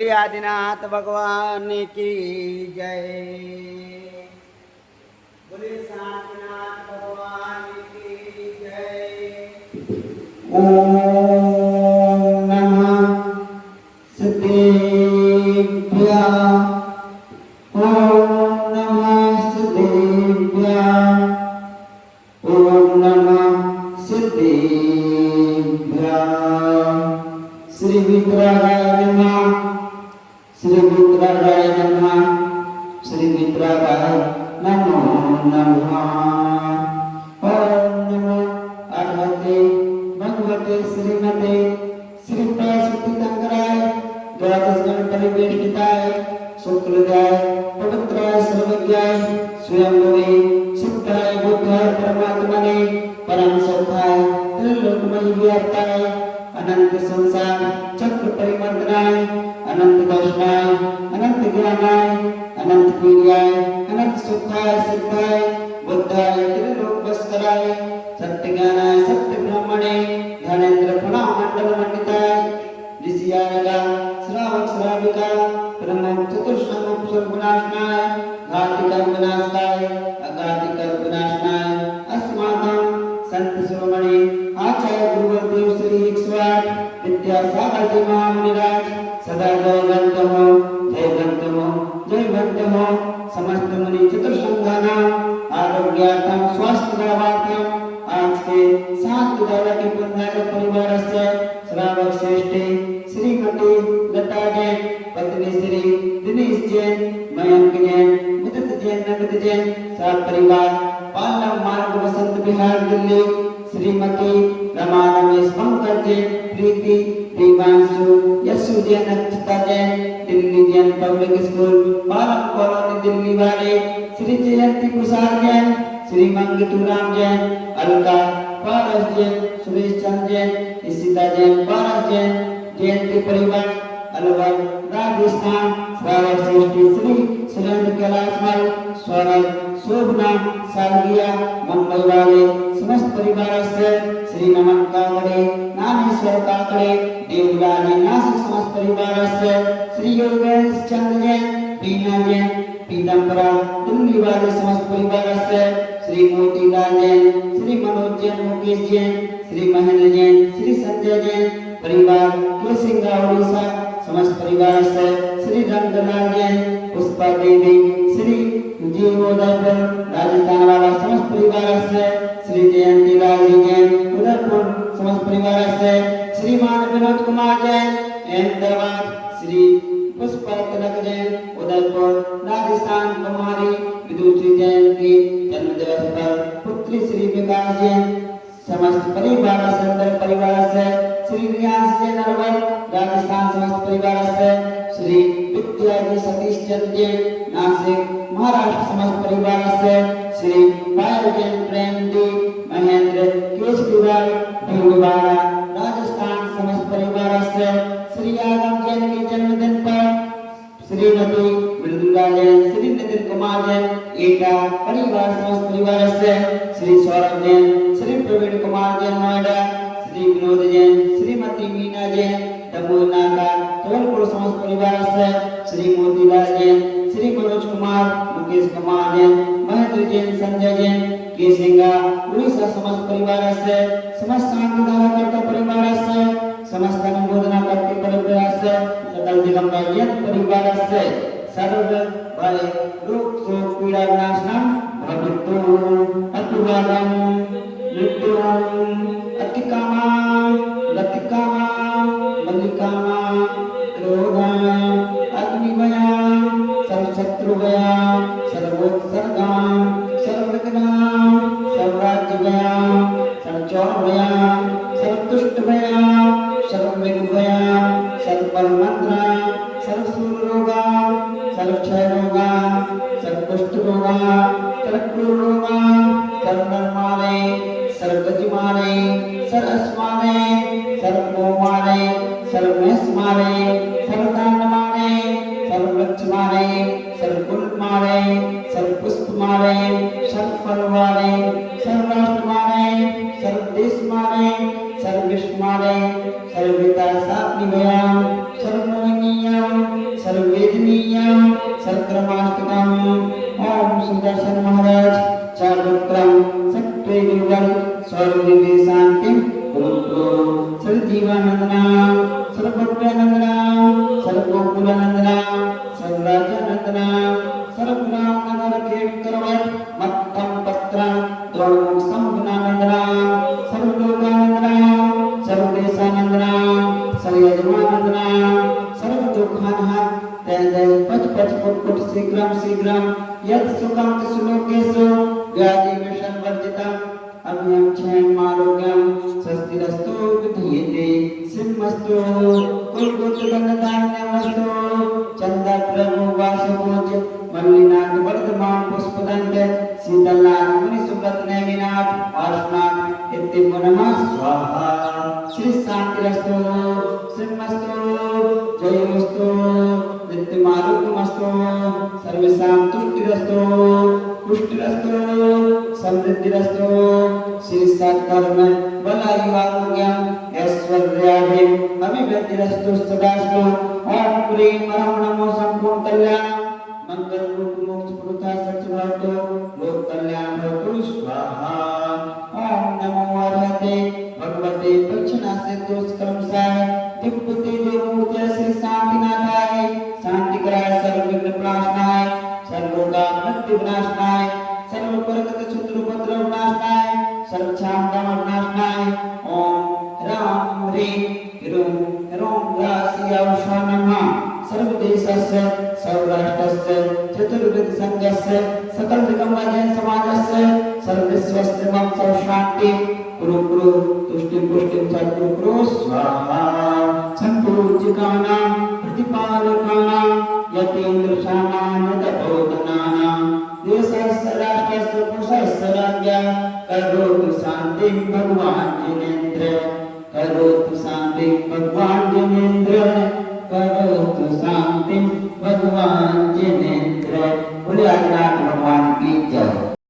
श्री आदिनाथ भगवान की जय। बोले साईनाथ भगवान की जय। ओम नमः सिद्धेभ्यः। ओम नमः सिद्धेभ्यः। ओम नमः सिद्धेभ्यः। श्री विग्रहाय नमः। श्री विग्रहाय नमः। श्री विग्रहाय नमो नमः। ओम नमो अर्हते भगवते श्रीमते श्री सूक्तितंकराय द्वादश गण परिवेष्टिताय शुक्लदाय पवित्राय सर्वज्ञाय स्वयंभुवे सिद्धाय बुद्धाय परमात्मने परम सौखाय त्रिलोकमय व्याप्ताय अनंत संसार चक्र परिवर्तनाय अनंत दर्शनाय अनंत ज्ञानाय अनंत वीर्याय अनंत सुखाय सिद्धाय बुद्धाय त्रिलोक वस्कराय सत्य ज्ञानाय सत्य ब्रह्मणे ध्यानेन्द्र प्रणव मंडल मंडिताय ऋषियानगा श्रावक श्राविका ब्रह्म चतुर्संग विनाशनाय घातिका विनाशकाय अघातिका विनाशनाय अस्माकं संत शिरोमणि आचार्य गुरुदेव श्री 108 विद्यासागर जी महामुनिराज सदा जयवंत हो जयवंत हो जयवंत हो। समस्त मुनि चतुर्संघाना आरोग्यार्थम स्वास्थ्य लाभार्थम आज के 7 के पुण्यार्थ परिवार से श्रावक श्रेष्ठी श्रीमती लता जैन पत्नी श्री दिनेश जैन मयंक जैन मुदित जैन नगद जैन सात परिवार Palam Marg Vasant Vihar Delhi Shrimati Rama Ramesh Pankaj Jain Preeti Devanshu Yashu Jain Akshata Jain Delhi Jain public school Palam colony Delhi वाले श्री जयंती प्रसाद जैन श्री मंगतूराम जैन अलका पारस जैन सुरेश चंद जैन इशिता जैन पारस जैन जयंती परिवार अलवर राजस्थान श्रावक श्रेष्ठी श्री सुरेंद्र कैलाशमल स्वरत शोभना सालगिया मुंबई वाले समस्त परिवार से श्री नमन काकड़े नानेश्वर काकड़े देवलानी नासिक समस्त परिवार से श्री योगेश चंद्र जैन बीना जैन पीतम्बरा दिल्ली वाले समस्त परिवार से श्री मोतीलाल जैन श्री मनोज जैन मुकेश जैन श्री महेंद्र जैन श्री संजय जैन परिवार केसिंगा उड़ीसा समस्त परिवार से श्री रंगलाल जैन पुष्पा देवी श्री जीवोदयपुर राजस्थान वाला समस्त परिवार से श्री जयंती लाल जैन उदयपुर समस्त परिवार से श्रीमान विनोद कुमार जैन अहमदाबाद श्री पुष्पा तिलक जैन उदयपुर राजस्थान कुमारी विदुषी जैन की जन्मदिवस पर पुत्री श्री विकास जैन समस्त परिवार सुंदर परिवार से श्री रियांश जैन अरवल राजस्थान समस्त परिवार से श्री विद्याजी सतीश चंद्र जैन नासिक महाराष्ट्र समस्त परिवार से श्री पायल जैन प्रेम जी महेंद्र केशरीवाल भीलवाड़ा राजस्थान समस्त परिवार से श्री आगम जैन के जन्मदिन पर श्रीमती मृदुला जैन श्री नितिन कुमार जैन एटा परिवार समस्त परिवार से श्री सौरभ जैन श्री प्रवीण कुमार जैन नोएडा श्री विनोद जैन श्रीमती मीना जैन दमोनाका कवलपुर समस्त परिवार से श्री मोतीलाल जैन श्री मनोज कुमार मुकेश कुमार जैन महेंद्र जैन संजय जैन केसिंगा उड़ीसा समस्त परिवार से समस्त शांतिधारा करता परिवार से समस्त अनुमोदना करते परिवार से सकल दिगंबर जैन परिवार से सर्व भय रोग शोक पीड़ा विनाशनम भवतु अतुवादम मृत्युम अतिकामा लतिकामा मल्लिकामा क्रोधा अग्निभया सर्वशत्रुभया सर्वोत्सर्गा सर्वविघ्ना सर्वराज्यभया सर्वचौरभया सर्वदुष्टभया सर्वविघ्नभया सर्वबलमंत्रा सर्वसूरोगा सर्वक्षयरोगा सर्वकुष्ठरोगा सर्वकुरोगा सर्वनर्मालय सर्वगजमालय सर्वस्मालय सर्वगोमालय सर्वमेस्मालय सर्वदानमालय सर्ववृक्षमालय सर्वकुलमालय सर्वपुष्पमालय सर्वफलमालय सर्वराष्ट्रमालय सर्वदेशमालय सर्वविश्वमालय सर्वविता सात्निभयाम सर्वमोहिनीयाम सत्क्रमाष्टकम् ओम सुदर्शन महाराज चारुक्रम सत्वे गिरिवर स्वर्गदिव्य शांति कुरु सर्वजीवानंदना सर्वभक्तानंदना सर्वगोकुलानंदना सर्वराजानंदना सर्वनाम नगर खेट करवत मत्तम पत्र द्रोण संगुणानंदना सर्वलोकानंदना सर्वदेशानंदना सर्वयजमानंदना सर्वदुःखानहा तैदय पच पच पुट पुट शीघ्रम शीघ्रम यत् सुखम सुलोकेषु व्याधिविषं वर्जितम् अभयं क्षयम् आरोग्यं स्वस्तिरस्तु विधीयते सिंहस्तु कुलगोत्रगणधान्यमस्तु चन्द्रप्रभु वासुभोज मल्लिनाथ वर्धमान पुष्पदंत शीतलनाथ मुनिसुब्रत नैमिनाथ पार्श्वनाथ इत्येवं नमः स्वाहा श्री शांतिरस्तु सिंहस्तु जयोस्तु नित्यमारोग्यमस्तु सर्वेषां तुष्टिरस्तु पुष्टिरस्तु समृद्धिरस्तु श्री सत्कर्म बलायु आरोग्यम ऐश्वर्याभिम अभिवृद्धिरस्तु सदास्तु ओम प्रेम परम नमो संपूर्ण कल्याण मंगल रूप मोक्ष पुरुषा सच्चिदानंद लोक कल्याण भवतु स्वाहा ओम नमो अरहते भगवते दक्षिणासे दोषकर्मसाय दिव्यते देवमूर्ति श्री शांतिनाथाय शांतिकराय सर्वविघ्न प्रणाशनाय सर्वलोका मृत्यु विनाशनाय सर्वपरगत शत्रु उपद्रव विनाशनाय सर्वक्षाम विनाशनाय ओम राम ह्रीं ह्रों रासियावशा नमः सर्वदेशस्य सौराष्ट्रस्य चतुर्वेद संघस्य सकल निकमराजन समाजस्य सर्वविश्वस्य मम शांति कुरु कुरु तुष्टि पुष्टि सद्गुरु कुरु स्वाहा संपूज्यकानां प्रतिपालकानां यतीन्द्रशानां तपोधनानां देशस्य राष्ट्रस्य पुरुषस्य राज्ञा करोतु शान्तिं भगवान् जिनेन्द्र करोतु शान्तिं भगवान् जिनेन्द्र